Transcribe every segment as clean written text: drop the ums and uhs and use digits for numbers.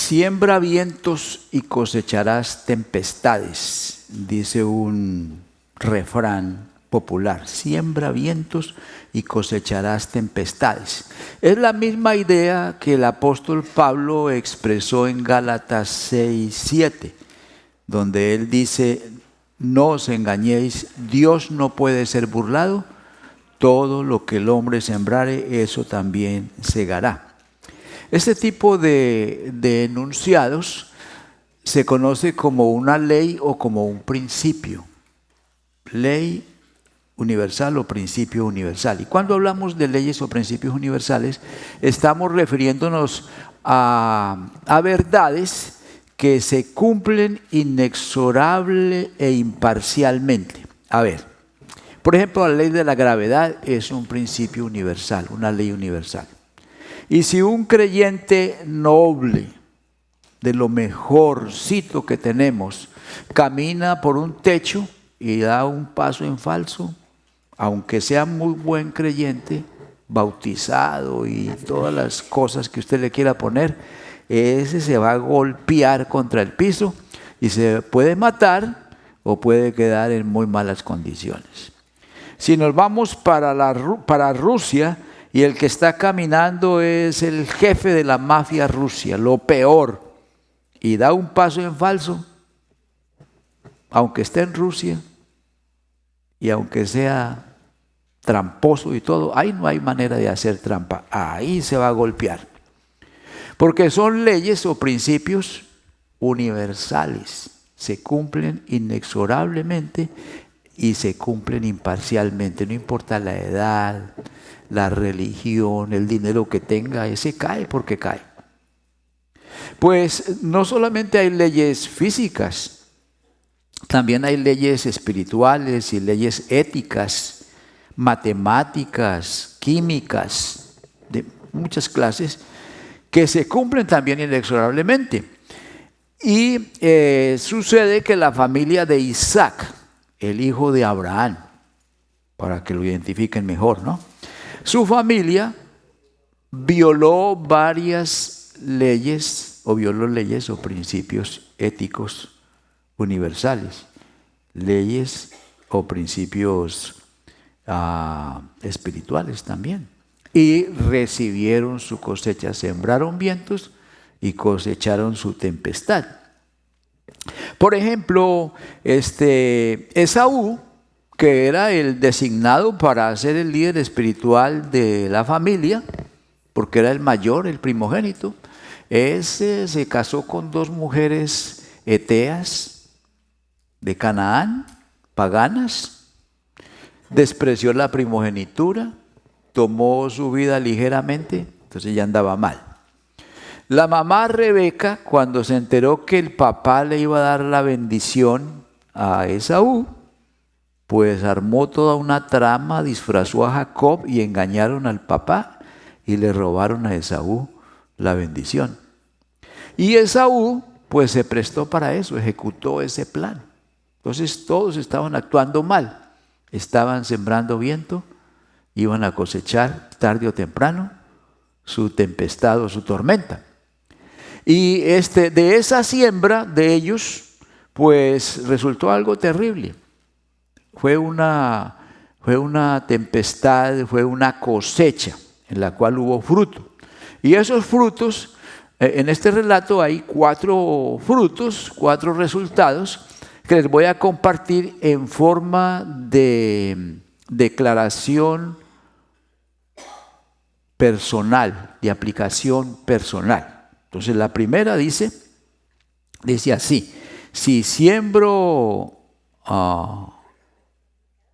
Siembra vientos y cosecharás tempestades, dice un refrán popular. Siembra vientos y cosecharás tempestades. Es la misma idea que el apóstol Pablo expresó en Gálatas 6:7, donde él dice: no os engañéis, Dios no puede ser burlado, todo lo que el hombre sembrare, eso también segará. Este tipo de enunciados se conoce como una ley o como un principio. Ley universal o principio universal. Y cuando hablamos de leyes o principios universales, estamos refiriéndonos a verdades que se cumplen inexorable e imparcialmente. A ver, por ejemplo, la ley de la gravedad es un principio universal, una ley universal. Y si un creyente noble, de lo mejorcito que tenemos, camina por un techo y da un paso en falso, aunque sea muy buen creyente, bautizado y todas las cosas que usted le quiera poner, ese se va a golpear contra el piso y se puede matar o puede quedar en muy malas condiciones. Si nos vamos para Rusia, y el que está caminando es el jefe de la mafia rusa, lo peor, y da un paso en falso, aunque esté en Rusia y aunque sea tramposo y todo, ahí no hay manera de hacer trampa, ahí se va a golpear. Porque son leyes o principios universales, se cumplen inexorablemente y se cumplen imparcialmente, no importa la edad, la religión, el dinero que tenga, ese cae porque cae. Pues no solamente hay leyes físicas, también hay leyes espirituales y leyes éticas, matemáticas, químicas, de muchas clases, que se cumplen también inexorablemente. Y sucede que la familia de Isaac, el hijo de Abraham, para que lo identifiquen mejor, ¿no? Su familia violó varias leyes o principios éticos universales, leyes o principios espirituales también, y recibieron su cosecha, sembraron vientos y cosecharon su tempestad. Por ejemplo, Esaú, que era el designado para ser el líder espiritual de la familia, porque era el mayor, el primogénito, ese se casó con 2 mujeres eteas de Canaán, paganas, despreció la primogenitura, tomó su vida ligeramente, entonces ya andaba mal. La mamá Rebeca, cuando se enteró que el papá le iba a dar la bendición a Esaú, pues armó toda una trama, disfrazó a Jacob y engañaron al papá y le robaron a Esaú la bendición. Y Esaú pues se prestó para eso, ejecutó ese plan. Entonces todos estaban actuando mal, estaban sembrando viento, iban a cosechar tarde o temprano su tempestad o su tormenta. Y de esa siembra de ellos pues resultó algo terrible. Fue una tempestad, fue una cosecha en la cual hubo fruto. Y esos frutos, en este relato hay 4 frutos, 4 resultados que les voy a compartir en forma de declaración personal, de aplicación personal. Entonces la primera dice así: si siembro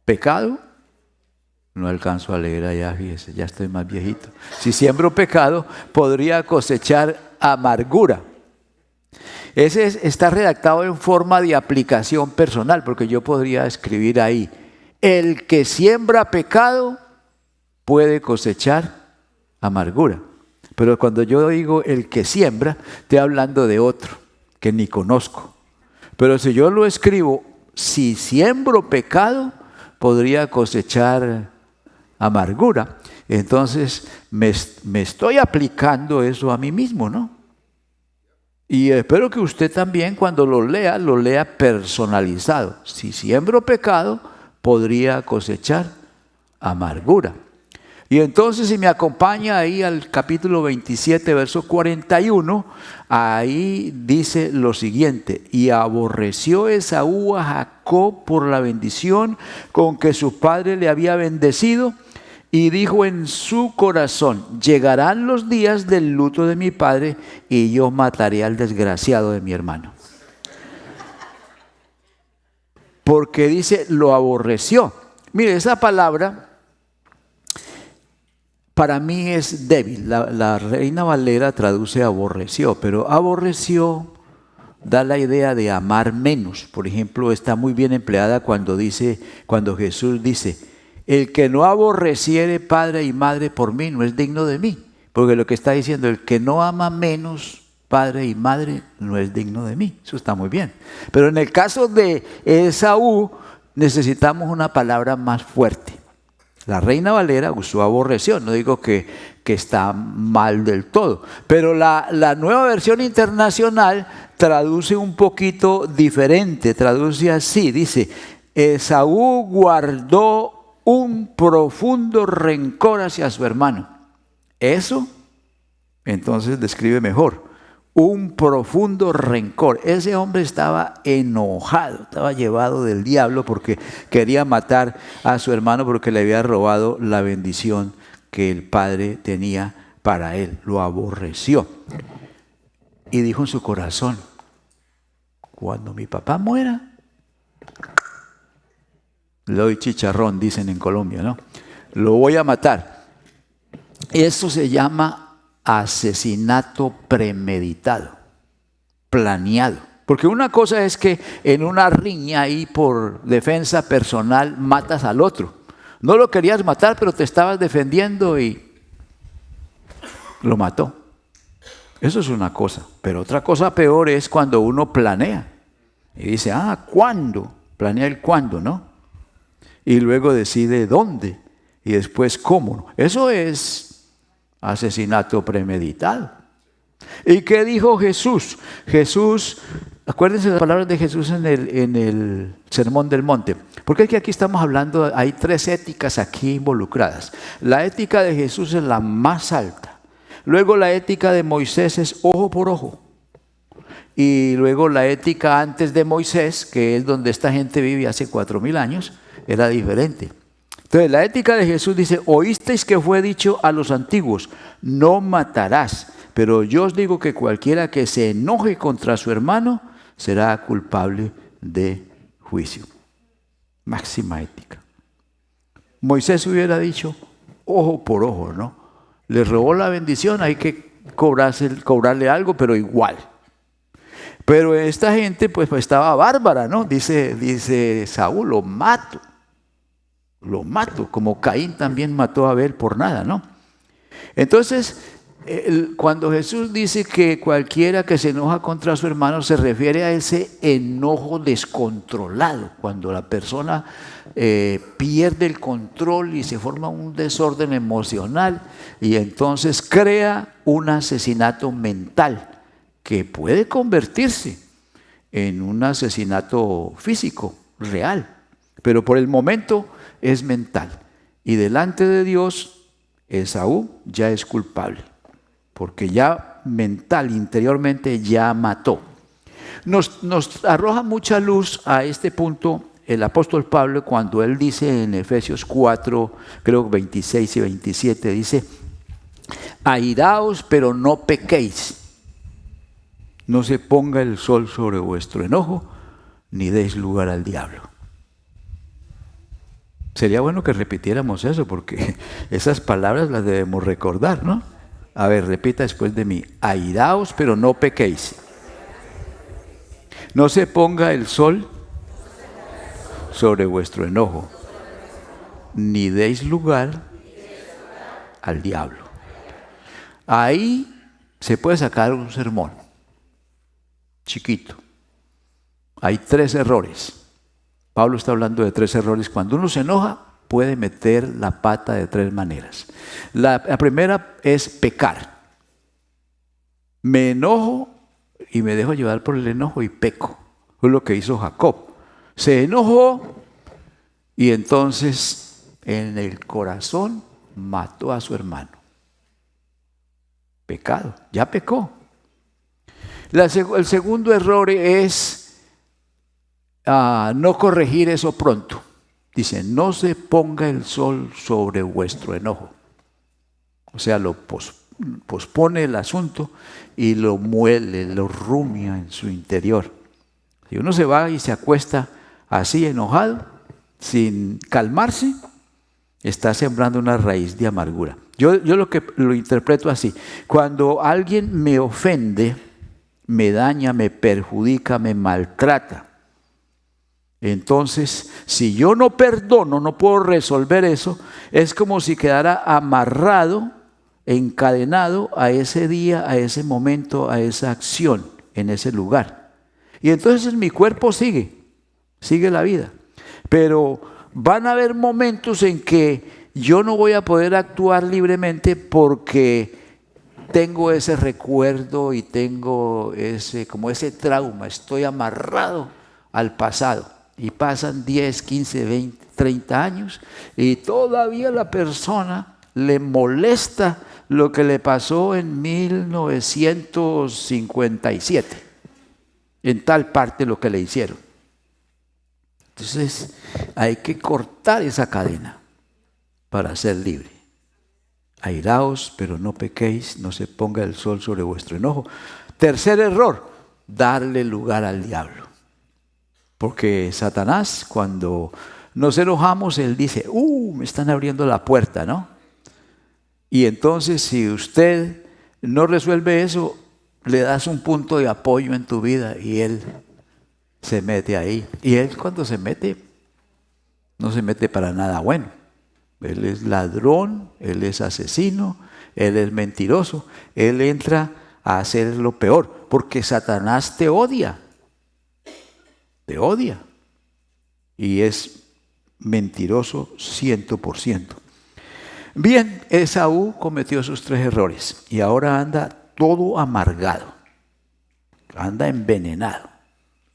pecado, no alcanzo a leer allá, fíjese, ya estoy más viejito. Si siembro pecado, podría cosechar amargura. Ese está redactado en forma de aplicación personal, porque yo podría escribir ahí: el que siembra pecado puede cosechar amargura. Pero cuando yo digo el que siembra, estoy hablando de otro que ni conozco. Pero si yo lo escribo, si siembro pecado, podría cosechar amargura. Entonces me estoy aplicando eso a mí mismo, ¿no? Y espero que usted también cuando lo lea personalizado. Si siembro pecado, podría cosechar amargura. Y entonces si me acompaña ahí al capítulo 27, verso 41, ahí dice lo siguiente: y aborreció Esaú a Jacob por la bendición con que su padre le había bendecido, y dijo en su corazón: llegarán los días del luto de mi padre y yo mataré al desgraciado de mi hermano. Porque dice, lo aborreció. Mire, esa palabra para mí es débil. La Reina Valera traduce aborreció, pero aborreció da la idea de amar menos. Por ejemplo, está muy bien empleada cuando Jesús dice: el que no aborreciere padre y madre por mí no es digno de mí. Porque lo que está diciendo, el que no ama menos padre y madre no es digno de mí. Eso está muy bien. Pero en el caso de Esaú necesitamos una palabra más fuerte. La Reina Valera usó aborreció, no digo que está mal del todo, pero la nueva versión internacional traduce un poquito diferente, traduce así, dice: Esaú guardó un profundo rencor hacia su hermano. Eso, entonces describe mejor, un profundo rencor. Ese hombre estaba enojado, estaba llevado del diablo porque quería matar a su hermano porque le había robado la bendición que el padre tenía para él. Lo aborreció y dijo en su corazón: cuando mi papá muera, le doy chicharrón, dicen en Colombia, ¿no? Lo voy a matar. Eso se llama asesinato premeditado, planeado. Porque una cosa es que en una riña ahí por defensa personal matas al otro. No lo querías matar, pero te estabas defendiendo y lo mató. Eso es una cosa. Pero otra cosa peor es cuando uno planea y dice: ¿cuándo? Planea el cuándo, ¿no? Y luego decide dónde y después cómo. Eso es asesinato premeditado. ¿Y qué dijo Jesús? Jesús, acuérdense las palabras de Jesús en el Sermón del Monte. Porque es que aquí estamos hablando, hay tres éticas aquí involucradas. La ética de Jesús es la más alta. Luego la ética de Moisés es ojo por ojo. Y luego la ética antes de Moisés, que es donde esta gente vive hace 4000 años, era diferente. Entonces la ética de Jesús dice: oísteis que fue dicho a los antiguos, no matarás. Pero yo os digo que cualquiera que se enoje contra su hermano será culpable de juicio. Máxima ética. Moisés hubiera dicho ojo por ojo, ¿no? Le robó la bendición, hay que cobrarle algo, pero igual. Pero esta gente pues estaba bárbara, ¿no? Dice Saúl: lo mato, como Caín también mató a Abel por nada, ¿no? Entonces, cuando Jesús dice que cualquiera que se enoja contra su hermano, se refiere a ese enojo descontrolado, cuando la persona pierde el control y se forma un desorden emocional y entonces crea un asesinato mental que puede convertirse en un asesinato físico, real, pero por el momento es mental. Y delante de Dios, Esaú ya es culpable, porque ya mental, interiormente ya mató. Nos arroja mucha luz a este punto el apóstol Pablo cuando él dice en Efesios 4, creo 26 y 27, dice: airaos, pero no pequéis. No se ponga el sol sobre vuestro enojo, ni deis lugar al diablo. Sería bueno que repitiéramos eso, porque esas palabras las debemos recordar, ¿no? A ver, repita después de mí: airaos, pero no pequéis. No se ponga el sol sobre vuestro enojo, ni deis lugar al diablo. Ahí se puede sacar un sermón chiquito. Hay 3 errores. Pablo está hablando de 3 errores. Cuando uno se enoja, puede meter la pata de 3 maneras. La primera es pecar. Me enojo y me dejo llevar por el enojo y peco. Fue lo que hizo Jacob. Se enojó y entonces en el corazón mató a su hermano. Pecado, ya pecó. El segundo error es no corregir eso pronto. Dice, no se ponga el sol sobre vuestro enojo. O sea, lo pospone el asunto y lo muele, lo rumia en su interior. Si uno se va y se acuesta así enojado, sin calmarse, está sembrando una raíz de amargura. Yo lo interpreto así. Cuando alguien me ofende, me daña, me perjudica, me maltrata, entonces, si yo no perdono, no puedo resolver eso, es como si quedara amarrado, encadenado a ese día, a ese momento, a esa acción, en ese lugar. Y entonces mi cuerpo sigue la vida. Pero van a haber momentos en que yo no voy a poder actuar libremente porque tengo ese recuerdo y tengo como ese trauma, estoy amarrado al pasado. Y pasan 10, 15, 20, 30 años y todavía la persona le molesta lo que le pasó en 1957, en tal parte lo que le hicieron. Entonces hay que cortar esa cadena para ser libre. Airaos, pero no pequéis, no se ponga el sol sobre vuestro enojo. Tercer error, darle lugar al diablo. Porque Satanás, cuando nos enojamos, él dice, me están abriendo la puerta, ¿no? Y entonces, si usted no resuelve eso, le das un punto de apoyo en tu vida y él se mete ahí. Y él cuando se mete, no se mete para nada bueno. Él es ladrón, él es asesino, él es mentiroso. Él entra a hacer lo peor, porque Satanás te odia. Te odia y es mentiroso 100%. Bien, Esaú cometió sus 3 errores y ahora anda todo amargado, anda envenenado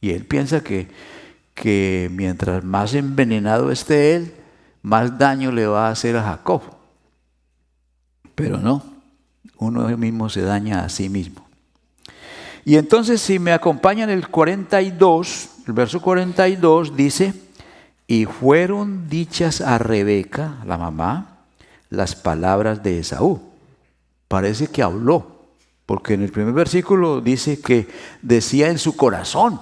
y él piensa que mientras más envenenado esté él, más daño le va a hacer a Jacob. Pero no, uno mismo se daña a sí mismo. Y entonces, si me acompañan el 42, el verso 42 dice, y fueron dichas a Rebeca, la mamá, las palabras de Esaú. Parece que habló, porque en el primer versículo dice que decía en su corazón.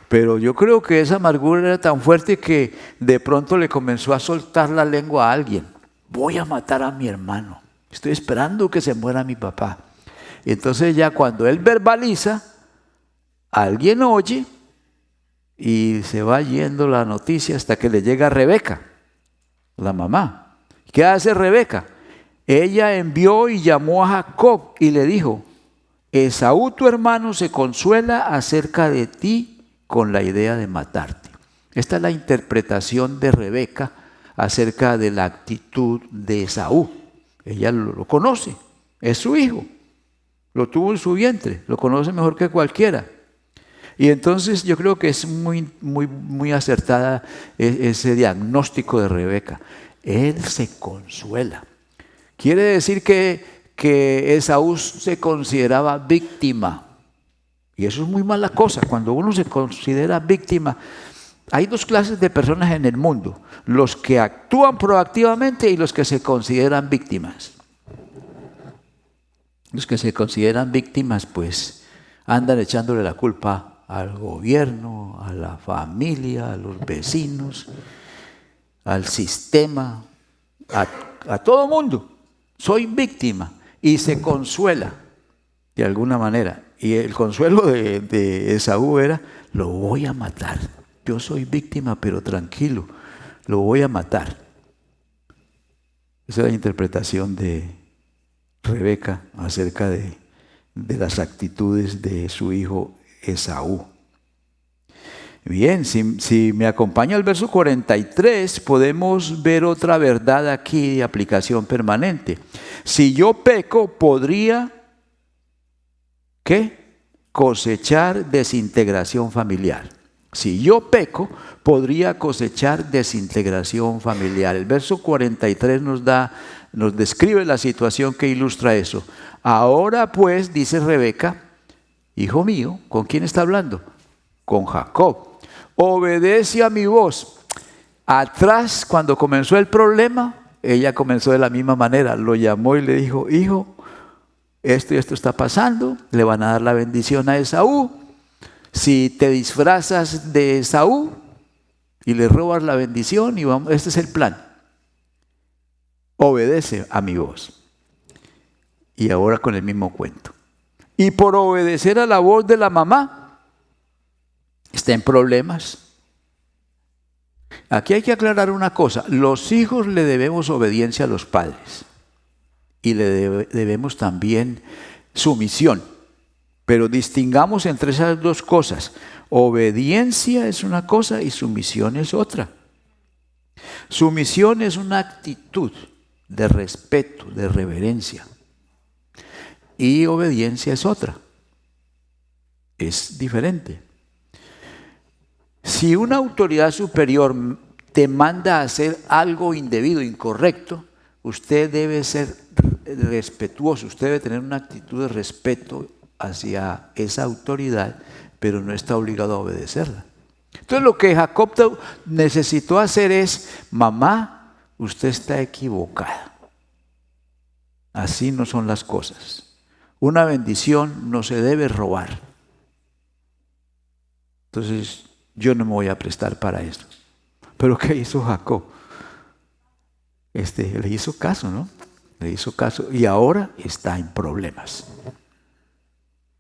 Pero yo creo que esa amargura era tan fuerte que de pronto le comenzó a soltar la lengua a alguien. Voy a matar a mi hermano. Estoy esperando que se muera mi papá. Y entonces ya cuando él verbaliza, alguien oye y se va yendo la noticia hasta que le llega a Rebeca, la mamá. ¿Qué hace Rebeca? Ella envió y llamó a Jacob y le dijo, Esaú tu hermano se consuela acerca de ti con la idea de matarte. Esta es la interpretación de Rebeca acerca de la actitud de Esaú. Ella lo conoce, es su hijo. Lo tuvo en su vientre, lo conoce mejor que cualquiera. Y entonces yo creo que es muy acertada ese diagnóstico de Rebeca. Él se consuela. Quiere decir que Esaú se consideraba víctima. Y eso es muy mala cosa. Cuando uno se considera víctima, hay 2 clases de personas en el mundo. Los que actúan proactivamente y los que se consideran víctimas. Los que se consideran víctimas, pues, andan echándole la culpa al gobierno, a la familia, a los vecinos, al sistema, a todo mundo. Soy víctima y se consuela de alguna manera. Y el consuelo de Esaú era, lo voy a matar. Yo soy víctima, pero tranquilo, lo voy a matar. Esa es la interpretación de Rebeca acerca de las actitudes de su hijo Esaú. Bien, si me acompaña el verso 43, podemos ver otra verdad aquí de aplicación permanente. Si yo peco, podría, ¿qué? cosechar desintegración familiar. Si yo peco, podría cosechar desintegración familiar. El verso 43 nos describe la situación que ilustra eso. Ahora pues, dice Rebeca, hijo mío, ¿con quién está hablando? Con Jacob. Obedece a mi voz. Atrás, cuando comenzó el problema, ella comenzó de la misma manera. Lo llamó y le dijo, hijo, esto y esto está pasando, le van a dar la bendición a Esaú. Si te disfrazas de Esaú y le robas la bendición, y vamos, este es el plan. Obedece a mi voz. Y ahora con el mismo cuento. Y por obedecer a la voz de la mamá, está en problemas. Aquí hay que aclarar una cosa. Los hijos le debemos obediencia a los padres. Y le debemos también sumisión. Pero distingamos entre esas dos cosas. Obediencia es una cosa y sumisión es otra. Sumisión es una actitud de respeto, de reverencia. Y obediencia es otra. Es diferente. Si una autoridad superior te manda a hacer algo indebido, incorrecto, usted debe ser respetuoso, usted debe tener una actitud de respeto hacia esa autoridad, pero no está obligado a obedecerla. Entonces lo que Jacob necesitó hacer es, mamá, usted está equivocada. Así no son las cosas. Una bendición no se debe robar. Entonces yo no me voy a prestar para eso. Pero ¿qué hizo Jacob? Le hizo caso, ¿no? Le hizo caso y ahora está en problemas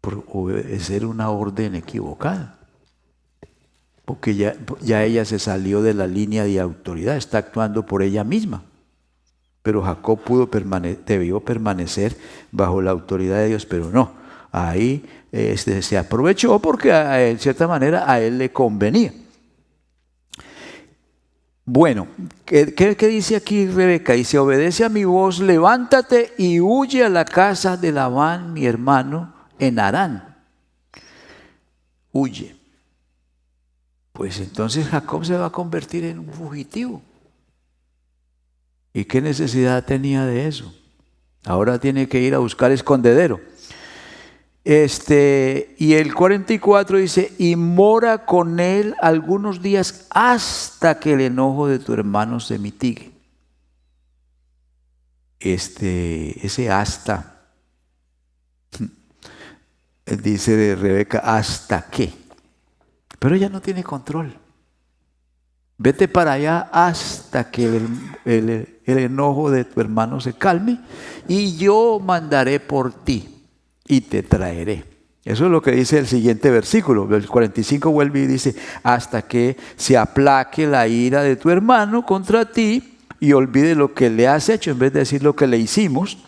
por obedecer una orden equivocada. Porque ya ella se salió de la línea de autoridad, está actuando por ella misma. Pero Jacob debió permanecer bajo la autoridad de Dios, pero no. Ahí se aprovechó porque en cierta manera a él le convenía. Bueno, ¿qué dice aquí Rebeca? Dice, obedece a mi voz, levántate y huye a la casa de Labán, mi hermano, en Harán. Huye. Pues entonces Jacob se va a convertir en un fugitivo. ¿Y qué necesidad tenía de eso? Ahora tiene que ir a buscar escondedero. Y el 44 dice, y mora con él algunos días hasta que el enojo de tu hermano se mitigue. Ese hasta, dice de Rebeca, ¿hasta qué? Pero ella no tiene control. Vete para allá hasta que el enojo de tu hermano se calme y yo mandaré por ti y te traeré. Eso es lo que dice el siguiente versículo. El 45 vuelve y dice, hasta que se aplaque la ira de tu hermano contra ti y olvide lo que le has hecho en vez de decir lo que le hicimos.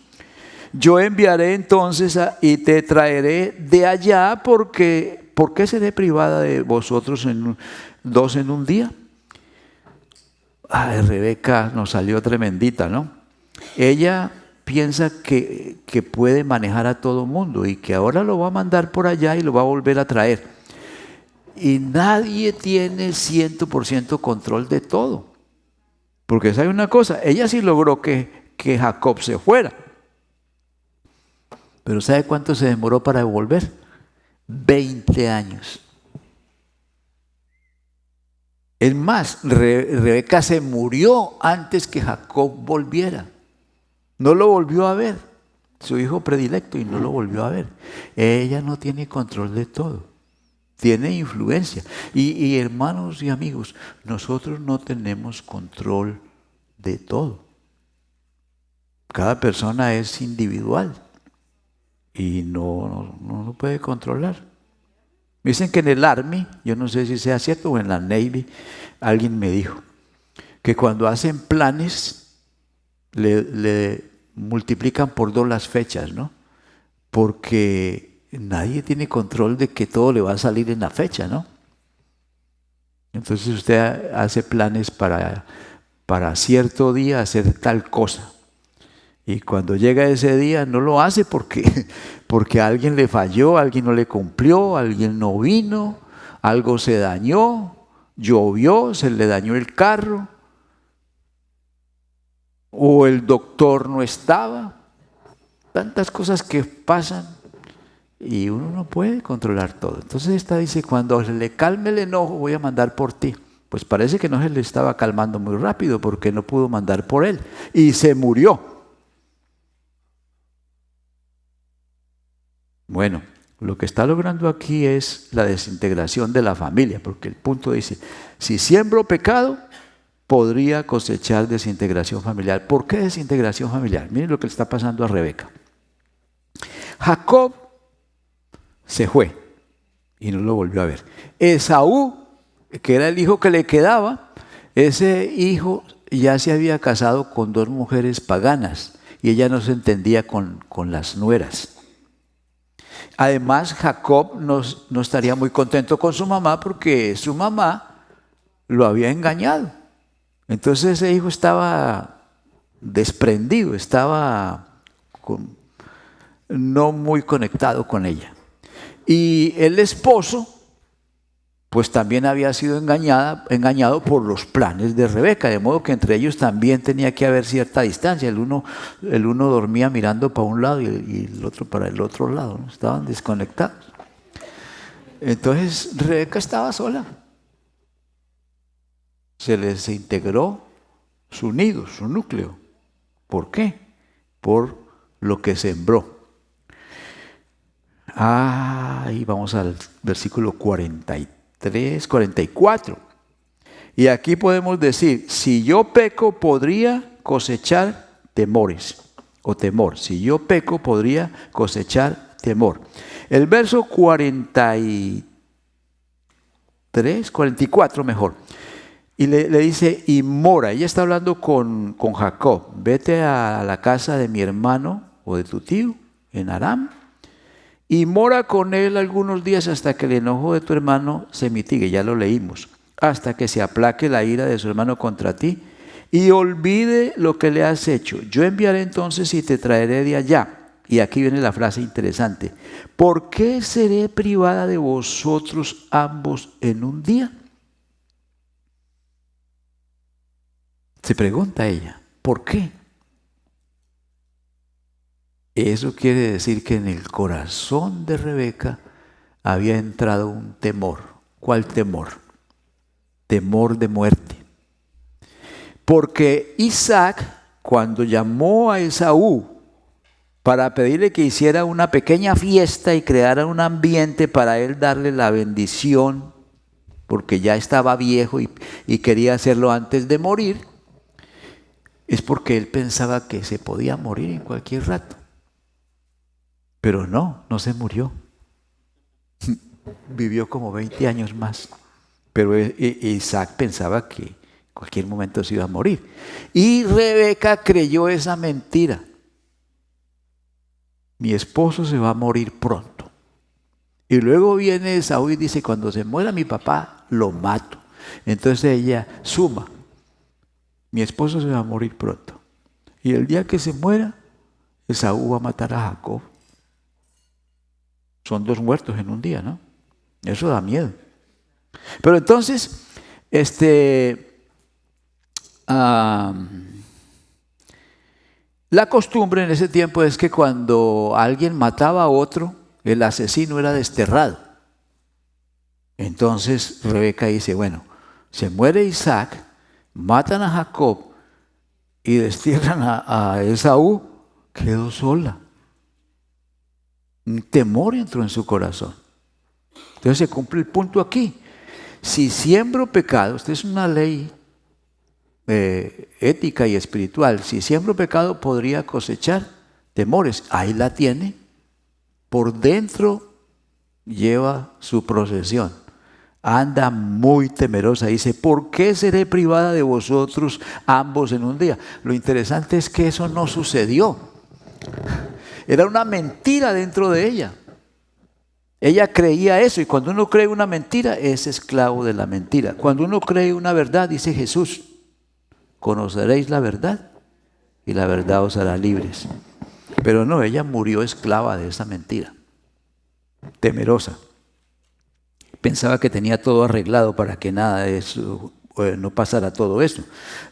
Yo enviaré entonces y te traeré de allá porque ¿por qué seré privada de vosotros dos en un día? Ay, Rebeca nos salió tremendita, ¿no? Ella piensa que puede manejar a todo mundo y que ahora lo va a mandar por allá y lo va a volver a traer. Y nadie tiene 100% control de todo. Porque sabe una cosa, ella sí logró que Jacob se fuera. Pero ¿sabe cuánto se demoró para volver? 20 años. Es más, Rebeca se murió antes que Jacob volviera. No lo volvió a ver, su hijo predilecto, y no lo volvió a ver. Ella no tiene control de todo, tiene influencia. Y hermanos y amigos, nosotros no tenemos control de todo. Cada persona es individual y no lo puede controlar. Dicen que en el Army, yo no sé si sea cierto, o en la Navy, alguien me dijo que cuando hacen planes le multiplican por 2 las fechas, ¿no? Porque nadie tiene control de que todo le va a salir en la fecha, ¿no? Entonces usted hace planes para cierto día hacer tal cosa. Y cuando llega ese día no lo hace porque alguien le falló, alguien no le cumplió, alguien no vino, algo se dañó, llovió, se le dañó el carro, o el doctor no estaba. Tantas cosas que pasan y uno no puede controlar todo. Entonces esta dice, cuando se le calme el enojo voy a mandar por ti. Pues parece que no se le estaba calmando muy rápido porque no pudo mandar por él y se murió. Bueno, lo que está logrando aquí es la desintegración de la familia, porque el punto dice, si siembro pecado, podría cosechar desintegración familiar. ¿Por qué desintegración familiar? Miren lo que le está pasando a Rebeca. Jacob se fue y no lo volvió a ver. Esaú, que era el hijo que le quedaba, ese hijo ya se había casado con 2 mujeres paganas y ella no se entendía con las nueras. Además, Jacob no estaría muy contento con su mamá porque su mamá lo había engañado. Entonces ese hijo estaba desprendido, estaba no muy conectado con ella. Y el esposo, pues también había sido engañado por los planes de Rebeca, de modo que entre ellos también tenía que haber cierta distancia. El uno dormía mirando para un lado y el otro para el otro lado, ¿no? Estaban desconectados. Entonces Rebeca estaba sola. Se les desintegró su nido, su núcleo. ¿Por qué? Por lo que sembró. Y vamos al versículo 43, 44. Y aquí podemos decir, si yo peco podría cosechar temores o temor. Si yo peco podría cosechar temor. El verso 44 mejor. Y le dice, y mora. Ella está hablando con Jacob. Vete a la casa de mi hermano o de tu tío en Aram y mora con él algunos días hasta que el enojo de tu hermano se mitigue. Ya lo leímos. Hasta que se aplaque la ira de su hermano contra ti y olvide lo que le has hecho. Yo enviaré entonces y te traeré de allá. Y aquí viene la frase interesante. ¿Por qué seré privada de vosotros ambos en un día? Se pregunta ella, ¿por qué? Eso quiere decir que en el corazón de Rebeca había entrado un temor. ¿Cuál temor? Temor de muerte. Porque Isaac, cuando llamó a Esaú para pedirle que hiciera una pequeña fiesta y creara un ambiente para él darle la bendición, porque ya estaba viejo y quería hacerlo antes de morir, es porque él pensaba que se podía morir en cualquier rato. Pero no se murió. Vivió como 20 años más. Pero Isaac pensaba que en cualquier momento se iba a morir. Y Rebeca creyó esa mentira. Mi esposo se va a morir pronto. Y luego viene Esaú y dice, cuando se muera mi papá, lo mato. Entonces ella suma. Mi esposo se va a morir pronto. Y el día que se muera, Esaú va a matar a Jacob. Son 2 muertos en un día, ¿no? Eso da miedo. Pero entonces, la costumbre en ese tiempo es que cuando alguien mataba a otro, el asesino era desterrado. Entonces Rebeca dice, bueno, se muere Isaac, matan a Jacob y destierran a Esaú, quedó sola. Un temor entró en su corazón. Entonces se cumple el punto aquí. Si siembro pecado, esta es una ley ética y espiritual. Si siembro pecado, podría cosechar temores. Ahí la tiene. Por dentro lleva su procesión. Anda muy temerosa. Dice, ¿por qué seré privada de vosotros ambos en un día? Lo interesante es que eso no sucedió. Era una mentira dentro de ella. Ella creía eso, y cuando uno cree una mentira, es esclavo de la mentira. Cuando uno cree una verdad, dice Jesús, conoceréis la verdad y la verdad os hará libres. Pero no, ella murió esclava de esa mentira, temerosa. Pensaba que tenía todo arreglado para que nada de eso, no pasara todo eso.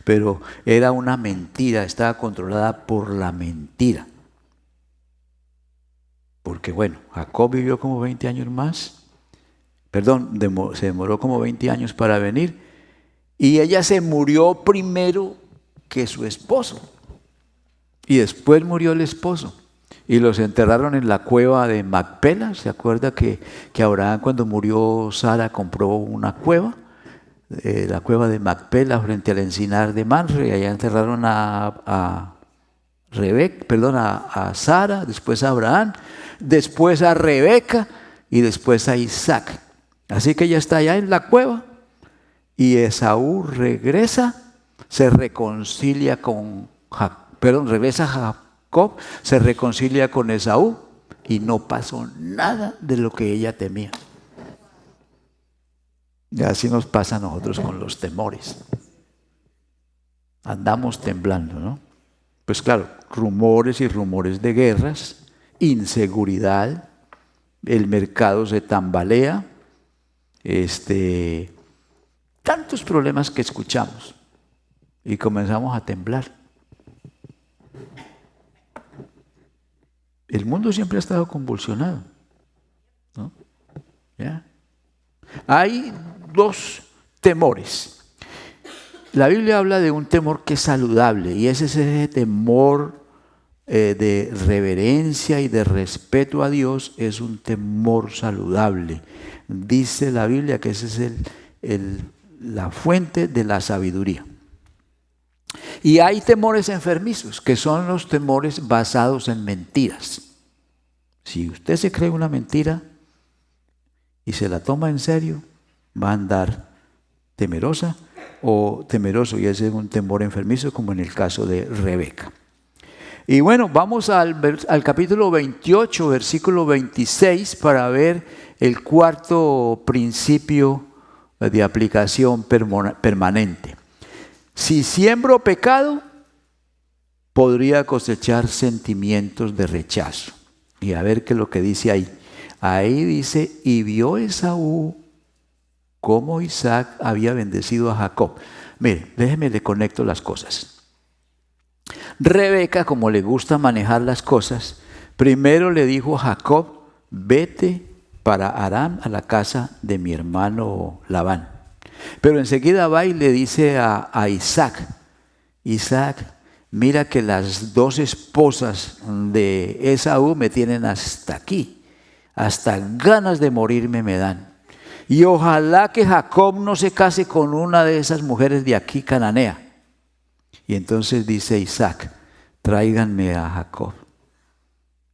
Pero era una mentira, estaba controlada por la mentira. Porque bueno, Jacob vivió como 20 años más. Perdón, se demoró como 20 años para venir. Y ella se murió primero que su esposo. Y después murió el esposo. Y los enterraron en la cueva de Macpela. ¿Se acuerda que Abraham, cuando murió Sara, compró una cueva? La cueva de Macpela frente al encinar de Mamre. Y allá enterraron a Sara, después a Abraham, después a Rebeca y después a Isaac. Así que ella está allá en la cueva y Esaú regresa, se reconcilia regresa a Jacob, se reconcilia con Esaú y no pasó nada de lo que ella temía. Y así nos pasa a nosotros con los temores. Andamos temblando, ¿no? Pues claro, rumores y rumores de guerras, inseguridad, el mercado se tambalea, tantos problemas que escuchamos y comenzamos a temblar. El mundo siempre ha estado convulsionado, ¿no? ¿Ya? Hay dos temores. La Biblia habla de un temor que es saludable y ese es ese temor de reverencia y de respeto a Dios, es un temor saludable. Dice la Biblia que ese es la fuente de la sabiduría. Y hay temores enfermizos, que son los temores basados en mentiras. Si usted se cree una mentira y se la toma en serio, va a andar temerosa o temeroso, y ese es un temor enfermizo, como en el caso de Rebeca. Y bueno, vamos al capítulo 28, versículo 26, para ver el cuarto principio de aplicación permanente. Si siembro pecado, podría cosechar sentimientos de rechazo. Y a ver qué es lo que dice ahí. Ahí dice, y vio Esaú cómo Isaac había bendecido a Jacob. Mire, déjeme le conecto las cosas. Rebeca, como le gusta manejar las cosas, primero le dijo a Jacob, vete para Aram, a la casa de mi hermano Labán. Pero enseguida va y le dice a Isaac, mira que las dos esposas de Esaú me tienen hasta aquí, hasta ganas de morirme me dan. Y ojalá que Jacob no se case con una de esas mujeres de aquí, cananea. Y entonces dice Isaac, tráiganme a Jacob.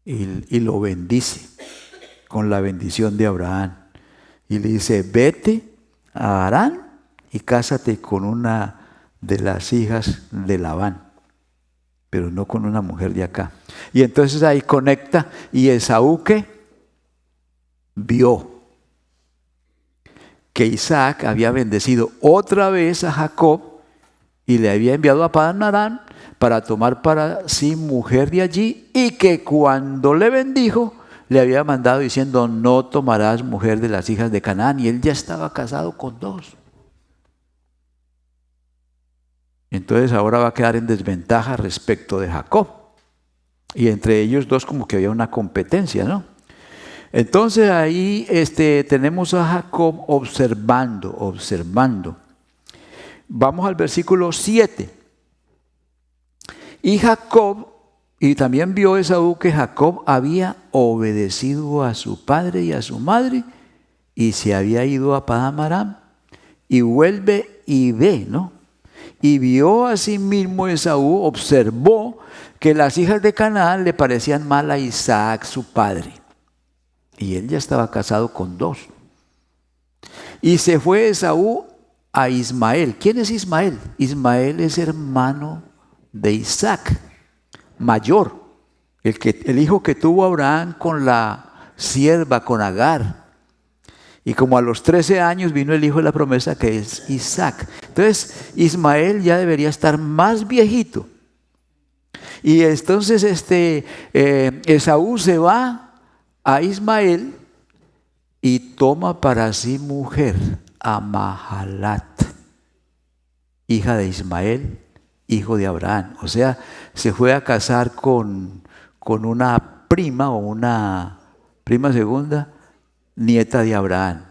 Y lo bendice con la bendición de Abraham. Y le dice, vete a Harán y cásate con una de las hijas de Labán, pero no con una mujer de acá. Y entonces ahí conecta, y Esaú ¿qué? Vio que Isaac había bendecido otra vez a Jacob y le había enviado a Padán Aram para tomar para sí mujer de allí, y que cuando le bendijo le había mandado diciendo, no tomarás mujer de las hijas de Canaán, y él ya estaba casado con dos. Entonces ahora va a quedar en desventaja respecto de Jacob, y entre ellos dos como que había una competencia, ¿no? Entonces ahí tenemos a Jacob observando. Vamos al versículo 7. Y también vio Esaú que Jacob había obedecido a su padre y a su madre, y se había ido a Padán Aram, y vuelve y ve, ¿no? Y vio asimismo Esaú, observó que las hijas de Canaán le parecían mal a Isaac, su padre. Y él ya estaba casado con dos. Y se fue Esaú a Ismael. ¿Quién es Ismael? Ismael es hermano de Isaac, mayor, el hijo que tuvo Abraham con la sierva, con Agar. Y como a los 13 años vino el hijo de la promesa, que es Isaac. Entonces Ismael ya debería estar más viejito. Y entonces Esaú se va a Ismael y toma para sí mujer a Mahalat, hija de Ismael, hijo de Abraham. O sea, se fue a casar con una prima o una prima segunda, nieta de Abraham.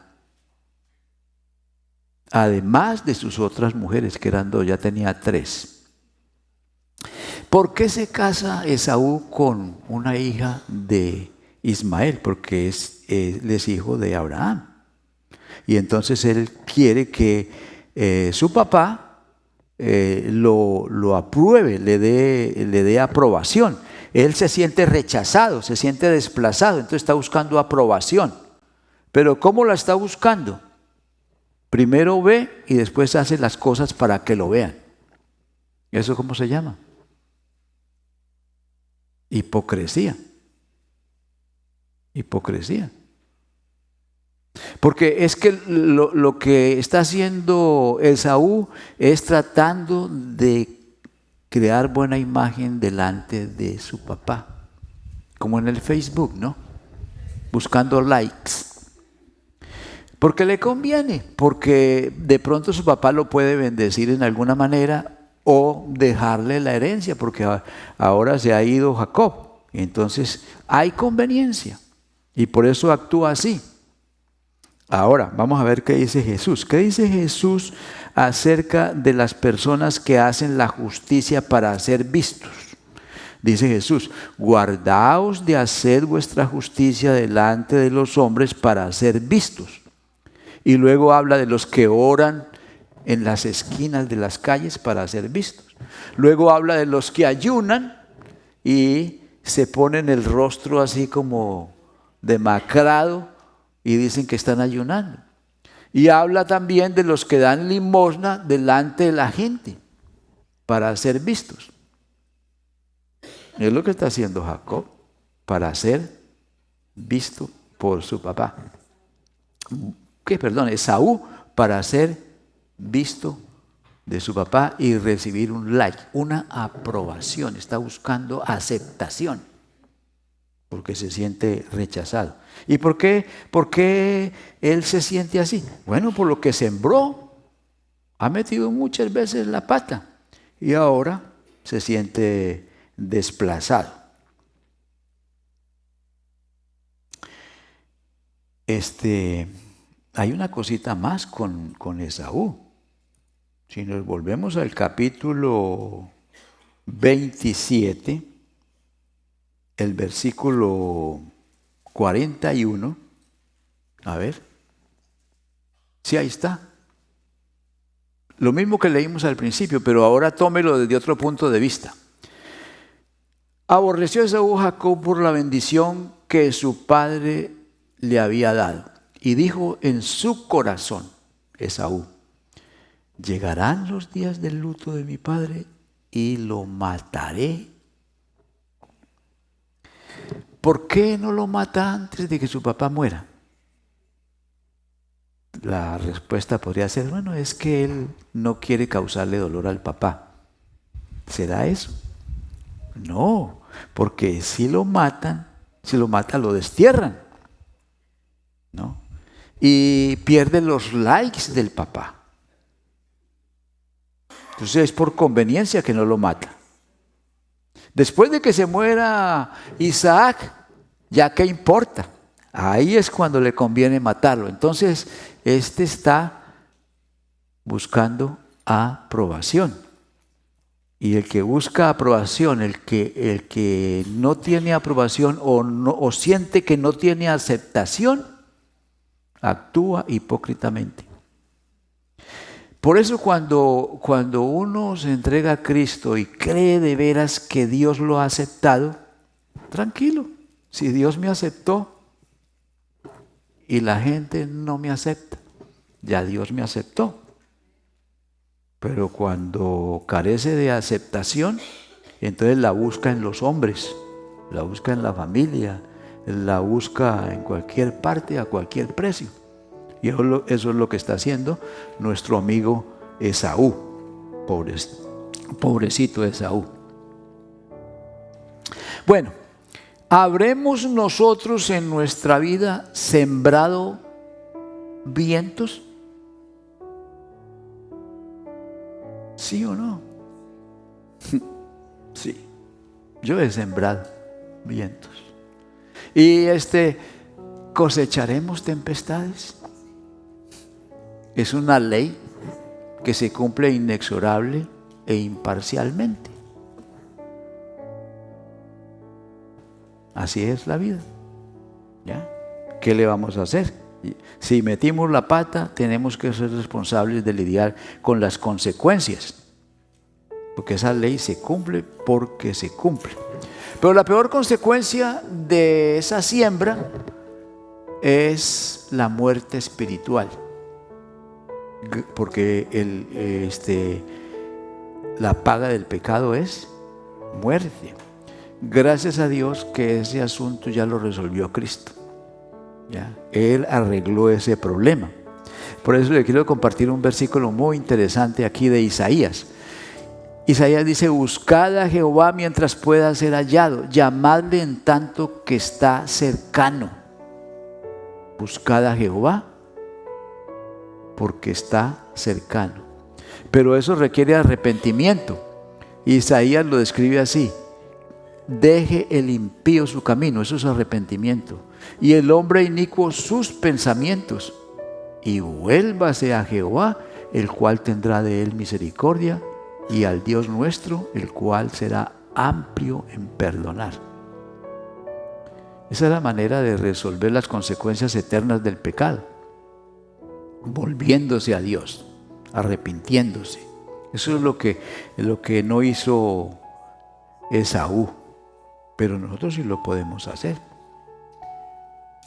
Además de sus otras mujeres, que eran dos, ya tenía tres. ¿Por qué se casa Esaú con una hija de Ismael? Porque él es hijo de Abraham. Y entonces él quiere que su papá lo apruebe, le dé aprobación. Él se siente rechazado, se siente desplazado, entonces está buscando aprobación. Pero ¿cómo la está buscando? Primero ve y después hace las cosas para que lo vean. ¿Eso cómo se llama? Hipocresía. Hipocresía. Porque es que lo que está haciendo Esaú es tratando de crear buena imagen delante de su papá. Como en el Facebook, ¿no? Buscando likes. Porque le conviene, porque de pronto su papá lo puede bendecir en alguna manera o dejarle la herencia, porque ahora se ha ido Jacob. Entonces hay conveniencia y por eso actúa así. Ahora, vamos a ver qué dice Jesús. ¿Qué dice Jesús acerca de las personas que hacen la justicia para ser vistos? Dice Jesús: guardaos de hacer vuestra justicia delante de los hombres para ser vistos. Y luego habla de los que oran en las esquinas de las calles para ser vistos. Luego habla de los que ayunan y se ponen el rostro así como demacrado y dicen que están ayunando. Y habla también de los que dan limosna delante de la gente para ser vistos. Es lo que está haciendo Jacob para ser visto por su papá. Esaú para ser visto de su papá y recibir un like, una aprobación. Está buscando aceptación porque se siente rechazado. ¿Y por qué él se siente así? Bueno, por lo que sembró. Ha metido muchas veces la pata y ahora se siente desplazado. Hay una cosita más con Esaú. Si nos volvemos al capítulo 27, el versículo 41, a ver, sí, ahí está. Lo mismo que leímos al principio, pero ahora tómelo desde otro punto de vista. Aborreció Esaú a Jacob por la bendición que su padre le había dado. Y dijo en su corazón, Esaú: llegarán los días del luto de mi padre y lo mataré. ¿Por qué no lo mata antes de que su papá muera? La respuesta podría ser: bueno, es que él no quiere causarle dolor al papá. ¿Será eso? No, porque si lo matan, lo destierran, ¿no? Y pierde los likes del papá. Entonces es por conveniencia que no lo mata. Después de que se muera Isaac, ¿ya qué importa? Ahí es cuando le conviene matarlo. Entonces está buscando aprobación. Y el que busca aprobación, el que no tiene aprobación o siente que no tiene aceptación, actúa hipócritamente. Por eso cuando uno se entrega a Cristo y cree de veras que Dios lo ha aceptado, tranquilo, si Dios me aceptó y la gente no me acepta, ya Dios me aceptó. Pero cuando carece de aceptación, entonces la busca en los hombres, la busca en la familia, la busca en cualquier parte, a cualquier precio. Y eso es lo que está haciendo nuestro amigo Esaú, pobrecito Esaú. Bueno, ¿habremos nosotros en nuestra vida sembrado vientos? ¿Sí o no? Sí, yo he sembrado vientos. Y cosecharemos tempestades. Es una ley que se cumple inexorable e imparcialmente. Así es la vida. ¿Ya? ¿Qué le vamos a hacer? Si metimos la pata, tenemos que ser responsables de lidiar con las consecuencias. Porque esa ley se cumple porque se cumple. Pero la peor consecuencia de esa siembra es la muerte espiritual. Porque la paga del pecado es muerte. Gracias a Dios que ese asunto ya lo resolvió Cristo. ¿Ya? Él arregló ese problema. Por eso le quiero compartir un versículo muy interesante aquí de Isaías. Isaías dice: buscad a Jehová mientras pueda ser hallado, llamadle en tanto que está cercano. Buscad a Jehová porque está cercano. Pero eso requiere arrepentimiento. Isaías lo describe así: deje el impío su camino, eso es arrepentimiento, y el hombre inicuo sus pensamientos, y vuélvase a Jehová, el cual tendrá de él misericordia, y al Dios nuestro, el cual será amplio en perdonar. Esa es la manera de resolver las consecuencias eternas del pecado, volviéndose a Dios, arrepintiéndose. Eso es lo que no hizo Esaú, pero nosotros sí lo podemos hacer.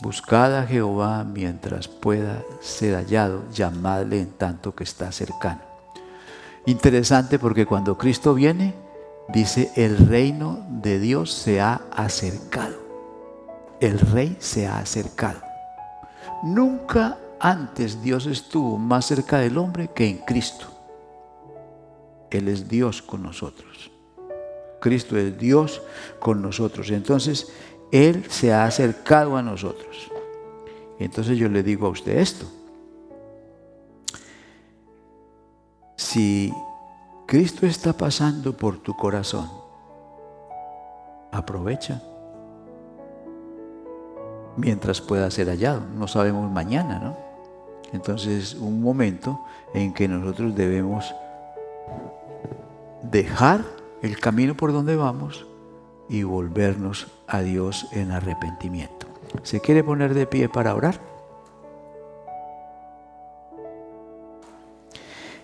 Buscad a Jehová mientras pueda ser hallado, llamadle en tanto que está cercano. Interesante, porque cuando Cristo viene, dice: el reino de Dios se ha acercado. El Rey se ha acercado. Nunca antes Dios estuvo más cerca del hombre que en Cristo. Él es Dios con nosotros. Cristo es Dios con nosotros. Entonces, Él se ha acercado a nosotros. Entonces yo le digo a usted esto: si Cristo está pasando por tu corazón, aprovecha mientras pueda ser hallado. No sabemos mañana, ¿no? Entonces, un momento en que nosotros debemos dejar el camino por donde vamos y volvernos a Dios en arrepentimiento. ¿Se quiere poner de pie para orar?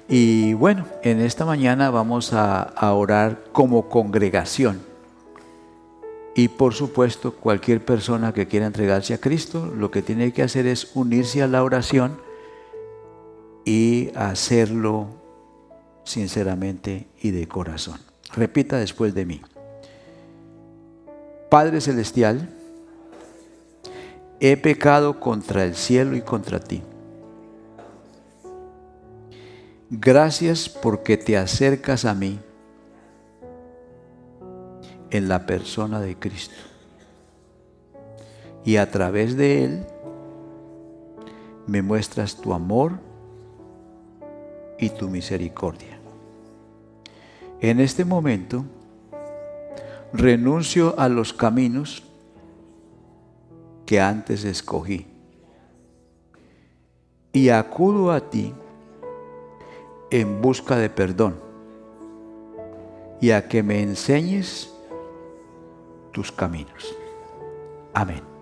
Y bueno, en esta mañana vamos a orar como congregación. Y por supuesto, cualquier persona que quiera entregarse a Cristo, lo que tiene que hacer es unirse a la oración y hacerlo sinceramente y de corazón. Repita después de mí: Padre Celestial, he pecado contra el cielo y contra ti. Gracias porque te acercas a mí en la persona de Cristo, y a través de Él me muestras tu amor y tu misericordia. En este momento renuncio a los caminos que antes escogí y acudo a ti en busca de perdón y a que me enseñes tus caminos. Amén.